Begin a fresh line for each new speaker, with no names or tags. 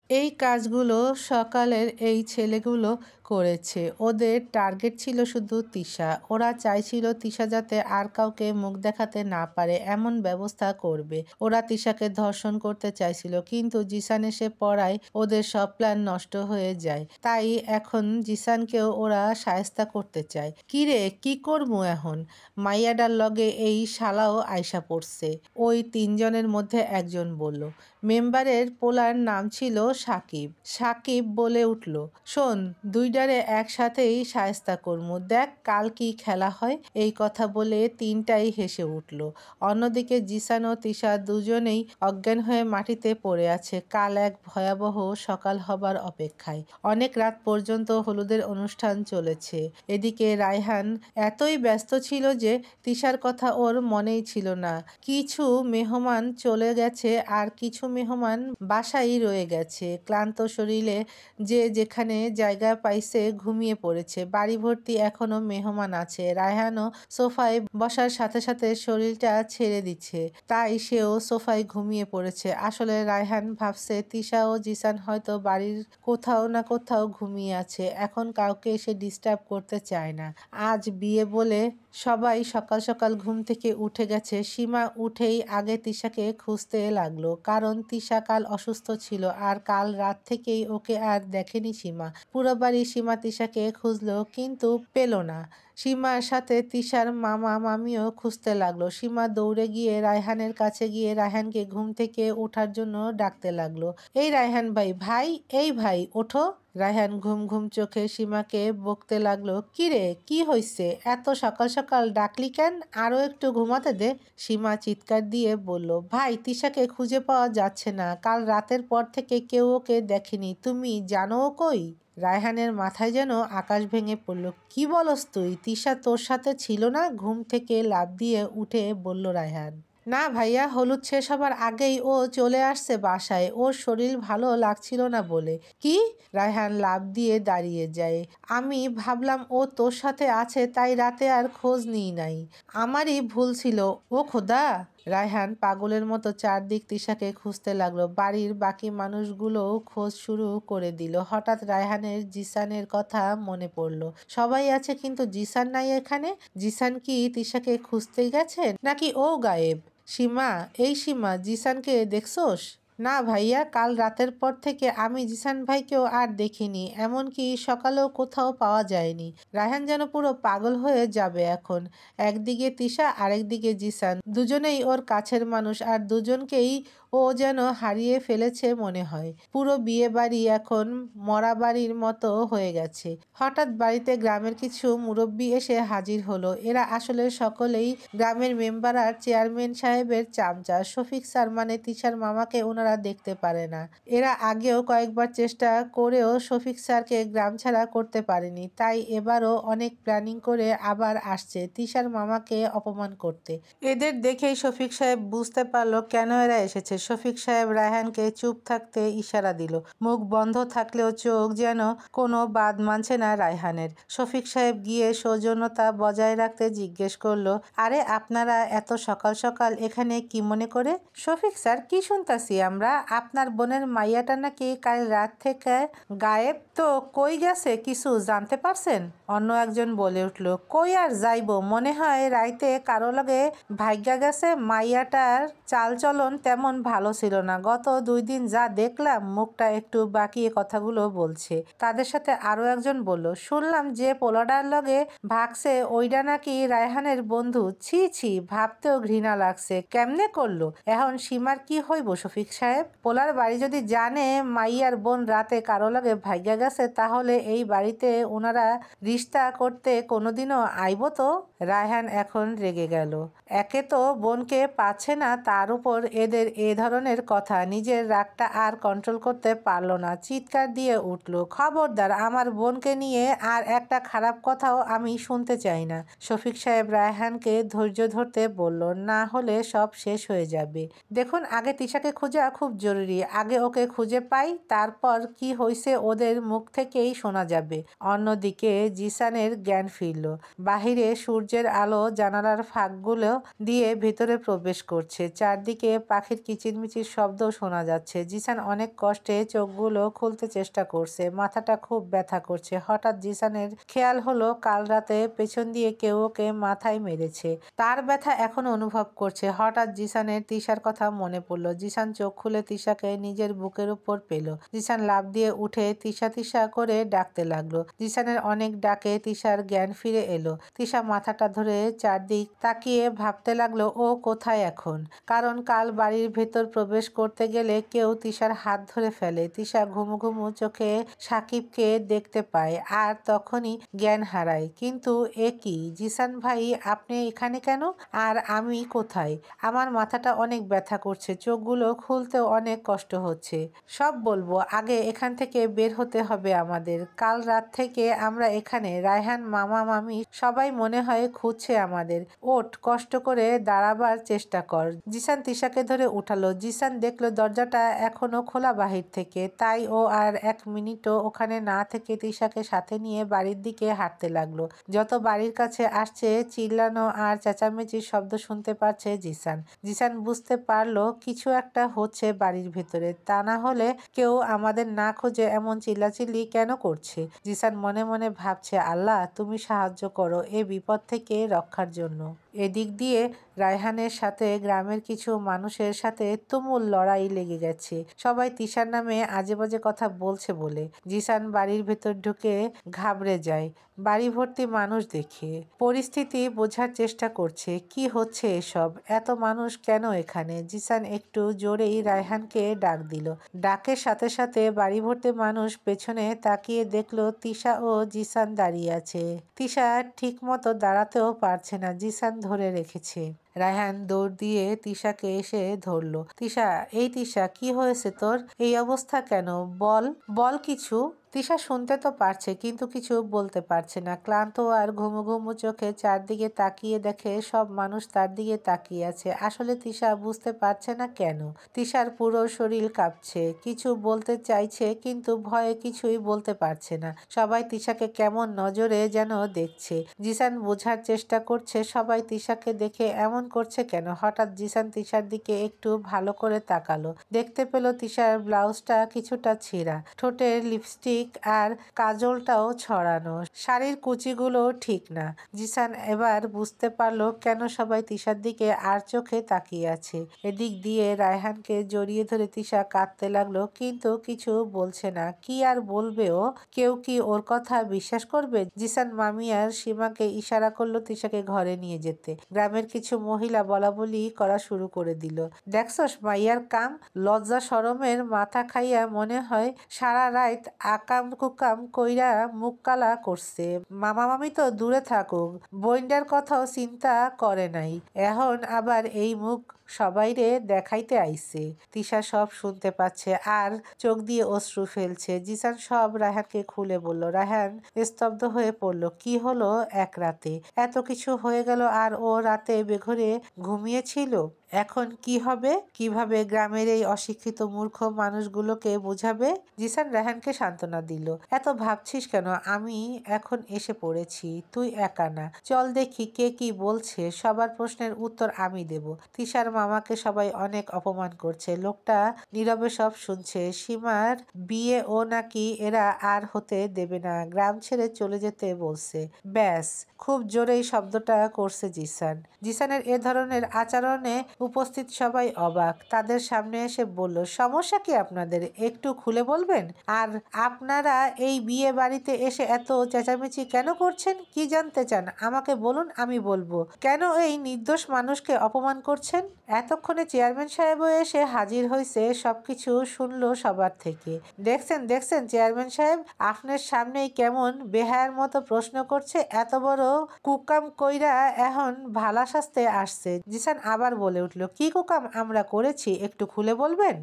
এই কাজগুলো সকালের এই ছেলেগুলো করেছে। ওদের টার্গেট ছিল শুধু তিশা। ওরা চাইছিল তিশা যাতে আর কাউকে মুখ দেখাতে না পারে এমন ব্যবস্থা করবে। ওরা তিশাকে ধর্ষণ করতে চাইছিল, কিন্তু জিসান এসে পড়ায় ওদের সব প্ল্যান নষ্ট হয়ে যায়। তাই এখন জিসানকেও ওরা শায়েস্তা করতে চায়। কিরে, কি করবো এখন? মাইয়াডার লগে এই শালাও আইসা পড়ছে, ওই তিনজনের মধ্যে একজন বলল। মেম্বারের পোলার নাম ছিল সাকিব। সাকিব বলে উঠল, শোন, দুইডারে একসাথেই শায়েস্তা করমু, দেখ কাল কি খেলা হয়। এই কথা বলে তিনটাই হেসে উঠল। অন্যদিকে জিসান ও তিশা দুজনেই অজ্ঞান হয়ে মাটিতে পড়ে আছে, কাল এক ভয়াবহ সকাল হবার অপেক্ষায়। অনেক রাত পর্যন্ত হলুদের অনুষ্ঠান চলেছে। এদিকে রায়হান এতই ব্যস্ত ছিল যে তিশার কথা ওর মনেই ছিল না। কিছু মেহমান চলে গেছে আর কিছু মেহমান বাসায় রয়ে গেছে। ক্লান্ত শরীরে যে যেখানে জায়গা পাইছে ঘুমিয়ে পড়েছে। বাড়ি ভর্তি এখনো মেহমান আছে। রায়হানও সোফায় বসার সাথে সাথে শরীরটা ছেড়ে দিচ্ছে, তাই সেও সোফায় ঘুমিয়ে পড়েছে। আসলে রায়হান ভাবছে তিশা ও জিসান হয়তো বাড়ির কোথাও না কোথাও ঘুমিয়ে আছে, এখন কাউকে এসে ডিস্টার্ব করতে চায় না। আজ বিয়ে বলে সবাই সকাল সকাল ঘুম থেকে উঠে গেছে। সীমা উঠেই আগে তিশাকে খুঁজতে লাগলো, কারণ তিশা কাল অসুস্থ ছিল আর কাল রাত থেকেই ওকে আর দেখেনি সীমা। পুরো বাড়ি সীমা তিশাকে খুঁজলো, কিন্তু পেল না। সীমার সাথে তিশার মামা মামিও খুঁজতে লাগলো। সীমা দৌড়ে গিয়ে রায়হানের কাছে গিয়ে রায়হানকে ঘুম থেকে ওঠার জন্য ডাকতে লাগলো। এই রায়হান ভাই, ভাই, এই ভাই ওঠো। রায়হান ঘুম ঘুম চোখে সীমাকে বকতে লাগলো, কিরে, কি হইছে? এত সকাল সকাল ডাকলি কেন? আরো একটু ঘুমাতে দে। সীমা চিৎকার দিয়ে বলল, ভাই, তিশাকে খুঁজে পাওয়া যাচ্ছে না। কাল রাতের পর থেকে কেউ ওকে দেখেনি। তুমি জানো ও কই? রায়হানের মাথায় যেন আকাশ ভেঙে পড়ল। কি বলস তুই? তিশা তোর সাথে ছিল না? ঘুম থেকে লাফ দিয়ে উঠে বলল রায়হান। না ভাইয়া, হলুদ শেষ হবার আগেই ও চলে আসছে বাসায়, ওর শরীর ভালো লাগছিল না বলে। কি? রায়হান লাফ দিয়ে দাঁড়িয়ে যায়। আমি ভাবলাম ও তোর সাথে আছে, তাই রাতে আর খোঁজ নিই নাই। আমারই ভুল ছিল। ও খোদা! রায়হান পাগলের মতো চারদিক তিশাকে খুঁজতে লাগলো। বাড়ির বাকি মানুষগুলোও খোঁজ শুরু করে দিল। হঠাৎ রায়হানের জিসানের কথা মনে পড়ল। সবাই আছে কিন্তু জিসান নাই এখানে। জিসান কি তিশাকে খুঁজতে গেছে, নাকি ও গায়েব? সীমা, এই সীমা, জিসানকে দেখছোস? না ভাইয়া, কাল রাতের পর থেকে আমি জিসান ভাইকেও আর দেখিনি, এমনকি সকালেও কোথাও পাওয়া যায়নি। রায়হান যেন পুরো পাগল হয়ে যাবে এখন। একদিকে তিশা, আরেকদিকে জিসান, দুজনেই ওর কাছের মানুষ, আর দুজনকেই ও যেন হারিয়ে ফেলেছে মনে হয়। পুরো বিয়ে বাড়ি এখন মরা বাড়ির মতো হয়ে গেছে। হঠাৎ বাড়িতে গ্রামের কিছু মুরব্বি এসে হাজির হলো। এরা আসলে সকলেই গ্রামের মেম্বার আর চেয়ারম্যান সাহেবের চামচা। শফিক স্যার মানে তিশার মামাকে ওনারা দেখতে পারে না। এরা আগেও কয়েকবার চেষ্টা করেও শফিক স্যারকে গ্রাম ছাড়া করতে পারেনি, তাই এবারও অনেক প্ল্যানিং করে আবার আসছে তিশার মামাকে অপমান করতে। এদের দেখেই শফিক সাহেব বুঝতে পারলো কেন এরা এসেছে। শফিক সাহেব রায়হানকে চুপ থাকতে ইশারা দিল। মুখ বন্ধ থাকলেও চোখ যেন কোনো বাদ মানছে না রায়হানের। শফিক সাহেব গিয়ে সৌজন্যতা বজায় রাখতে জিজ্ঞেস করলো, আরে আপনারা এত সকাল সকাল এখানে কি মনে করে? শফিক স্যার, কি শুনতাছি আমরা? আপনার বোনের মাইয়াটা নাকি কাল রাত থেকে গায়েব, তো কই গেছে কিছু জানতে পারছেন? অন্য একজন বলে উঠল, কই আর যাইব, মনে হয় রাইতে কারো লগে ভাগ্যা গেছে। মাইয়াটার চালচলন তেমন ভালো ছিল না। গত 2 দিন যা দেখলাম, মুখটা একটু বাকিয়ে কথাগুলো বলছে। তাদের সাথে আরো একজন বলল, শুনলাম যে পোলাডার লগে ভাগছে ওইটা নাকি রায়হানের বন্ধু। ছি ছি, ভাবতেও ঘৃণা লাগছে। কেমনে করলো? এখন সীমার কি হইব শফিক সাহেব? পোলার বাড়ি যদি জানে মাইয়ার বোন রাতে কারো লগে ভাগ্যা গেছে, তাহলে এই বাড়িতে ওনারা রিশতা করতে কোনোদিনও আইব তো? রায়হান এখন রেগে গেল। একে তো বোনকে পাচ্ছে না, তার উপর এদের এ ধরনের কথা। নিজের রাগটা আর কন্ট্রোল করতে পারল না, চিৎকার দিয়ে উঠল, খবরদার, আমার বোনকে নিয়ে আর একটা খারাপ কথাও আমি শুনতে চাই না। শফিক সাহেব রায়হানকে ধৈর্য ধরতে বলল, না হলে সব শেষ হয়ে যাবে। দেখুন, আগে তিশাকে খোঁজা খুব জরুরি। আগে ওকে খুঁজে পাই, তারপর কি হয়েছে ওদের মুখ থেকেই শোনা যাবে। অন্যদিকে জিসানের জ্ঞান ফিরল। বাহিরে সূর্যের আলো জানালার ফাঁকগুলো দিয়ে ভেতরে প্রবেশ করছে। চারদিকে পাখির কিচির কিচিরমিচির শব্দ শোনা যাচ্ছে। জিসান অনেক কষ্টে চোখগুলো খুলতে চেষ্টা করছে। মাথাটা খুব ব্যথা করছে। হঠাৎ জিসানের খেয়াল হলো কাল রাতে পেছন দিয়ে কেউ ওকে মাথায় মেরেছে। তার ব্যথা এখনো অনুভব করছে। হঠাৎ জিসানের তিশার কথা মনে পড়লো। জিসান চোখ খুলে তিশাকে নিজের বুকের উপর পেল। জিসান লাফ দিয়ে উঠে তিশা তিশা করে ডাকতে লাগলো। জিসানের অনেক ডাকে তিশার জ্ঞান ফিরে এলো। তিশা মাথাটা ধরে চারদিক তাকিয়ে ভাবতে লাগলো ও কোথায় এখন। কারণ কাল বাড়ির ভেতর প্রবেশ করতে গেলে কেউ তিশার হাত ধরে ফেলে। তিশা ঘুমু ঘুমু চোখে সাকিবকে দেখতে পায় আর তখনই জ্ঞান হারায়। কিন্তু এ কি জিসান ভাই, আপনি এখানে কেন? আর আমি কোথায়? আমার মাথাটা অনেক ব্যথা করছে, চোখগুলো খুলতেও অনেক কষ্ট হচ্ছে। সব বলবো, আগে এখান থেকে বের হতে হবে আমাদের। কাল রাত থেকে আমরা এখানে, রায়হান, মামা, মামি সবাই মনে হয় খুঁজছে আমাদের। ওঠ, কষ্ট করে দাঁড়াবার চেষ্টা কর। জিসান তিশাকে ধরে উঠালো। জিসান দেখলো দরজাটা এখনো খোলা বাহির থেকে। তাই ও আর 1 মিনিটও ওখানে না থেকে তিশাকে সাথে নিয়ে বাড়ির দিকে হাঁটতে লাগলো। যত বাড়ির কাছে আসছে চিল্লানো আর চেঁচামেচির শব্দ শুনতে পাচ্ছে জিসান। জিসান বুঝতে পারলো কিছু একটা হচ্ছে বাড়ির ভেতরে। তা না হলে কেউ আমাদের না খুঁজে এমন চিল্লাচিল্লি কেন করছে? জিসান মনে মনে ভাবছে, আল্লাহ তুমি সাহায্য করো এ বিপদ থেকে রক্ষার জন্য। এদিক দিয়ে রায়হানের সাথে গ্রামের কিছু মানুষের সাথে তুমুল লড়াই লেগে গেছে। সবাই তিশার নামে আজেবাজে কথা বলছে বলে। জিসান বাড়ির ভেতর ঢুকে ঘাবড়ে যায় বাড়ি ভর্তি মানুষ দেখে। পরিস্থিতি বোঝার চেষ্টা করছে কি হচ্ছে এসব, এত মানুষ কেন এখানে। জিসান একটু জোরেই রায়হানকে ডাক দিল। ডাকের সাথে সাথে বাড়ি ভর্তি মানুষ পেছনে তাকিয়ে দেখলো তিশা ও জিসান দাঁড়িয়ে আছে। তিশা ঠিক মতো দাঁড়াতেও পারছে না, জিসান ধরে রেখেছে। রায়হান দৌড় দিয়ে তিশাকে এসে ধরলো। তিশা, এই তিশা, কি হয়েছে তোর? এই অবস্থা কেন? বল বল কিছু। তিশা শুনতে তো পারছে কিন্তু কিছু বলতে পারছে না। ক্লান্ত আর ঘুমু ঘুমু চোখে চারদিকে তাকিয়ে দেখে সব মানুষ তার দিকে তাকিয়ে আছে। আসলে তিশা বুঝতে পারছে না কেন। তিশার পুরো শরীর কাঁপছে, কিছু বলতে চাইছে কিন্তু ভয়ে কিছুই বলতে পারছে না। সবাই তিশাকে কেমন নজরে যেন দেখছে। জিসান বোঝার চেষ্টা করছে সবাই তিশাকে দেখে এমন করছে কেন। হঠাৎ জিসান তিশার দিকে একটু ভালো করে তাকালো। দেখতে পেল তিশার ব্লাউজটা কিছুটা ছেঁড়া, ঠোঁটের লিপস্টিক আর কাজলটাও ছড়ানো, শাড়ির কুচিগুলো ঠিক না। জিসান এবার বুঝতে পারলো কেন সবাই তিশার দিকে আর চোখে তাকিয়ে আছে। এদিক দিয়ে রায়হানকে জড়িয়ে ধরে তিশা কাঁদতে লাগলো কিন্তু কিছু বলছে না। কি আর বলবে ও? কেউ কি ওর কথা বিশ্বাস করবে? জিসান মামি আর সীমাকে ইশারা করলো তিশাকে ঘরে নিয়ে যেতে। গ্রামের কিছু মহিলা বলাবলি করা শুরু করে দিল। দেখছস মাইয়ার কাম, লজ্জা শরমের মাথা খাইয়া মনে হয় সারা রাত আকাম কুকাম কইরা মুখ কালা করছে। মামা মামি তো দূরে থাকুক, বইন্ডার কথাও চিন্তা করে নাই, এখন আবার এই মুখ সবাইরে দেখাইতে আইছে। তিশা সব শুনতে পাচ্ছে আর চোখ দিয়ে অশ্রু ফেলছে। জিসান সব রায়হানকে খুলে বলল। রায়হান স্তব্ধ হয়ে পড়ল। কি হলো এক রাতে? এত কিছু হয়ে গেল আর ও রাতে বেঘরে ঘুমিয়েছিল। এখন কি হবে? কিভাবে গ্রামের এই অশিক্ষিত মূর্খ মানুষগুলোকে বোঝাবে? জিসান রায়হানকে সান্ত্বনা দিল। এত ভাবছিস কেন? আমি এখন এসে পড়েছি, তুই একা না। চল দেখি কে কি বলছে। সবার প্রশ্নের উত্তর আমি দেব। তিশার মামাকে সবাই অনেক অপমান করছে, লোকটা নীরবে সব শুনছে। সীমার বিয়ে ও নাকি এরা আর হতে দেবে না, গ্রাম ছেড়ে চলে যেতে বলছে। ব্যাস, খুব জোরেই শব্দটা করছে জিসান। জিসানের এ ধরনের আচরণে উপস্থিত সবাই অবাক। তাদের সামনে এসে বলল, সমস্যা কি আপনাদের? একটু খুলে বলবেন? আর আপনারা এই বিয়ে বাড়িতে এসে এত চেঁচামেচি কেন করছেন? কি জানতে চান আমাকে বলুন, আমি বলবো। কেন এই নির্দোষ মানুষকে অপমান করছেন? এতক্ষণে চেয়ারম্যান সাহেবও এসে হাজির হয়েছে, সবকিছু শুনলো সবার থেকে। দেখছেন দেখছেন চেয়ারম্যান সাহেব, আপনার সামনেই কেমন বেহায়ার মতো প্রশ্ন করছে। এত বড় কুকাম কইরা এখন ভালা শাস্তে আসছে। জিসান আবার বলে উঠল, কি কুকাম আমরা করেছি একটু খুলে বলবেন?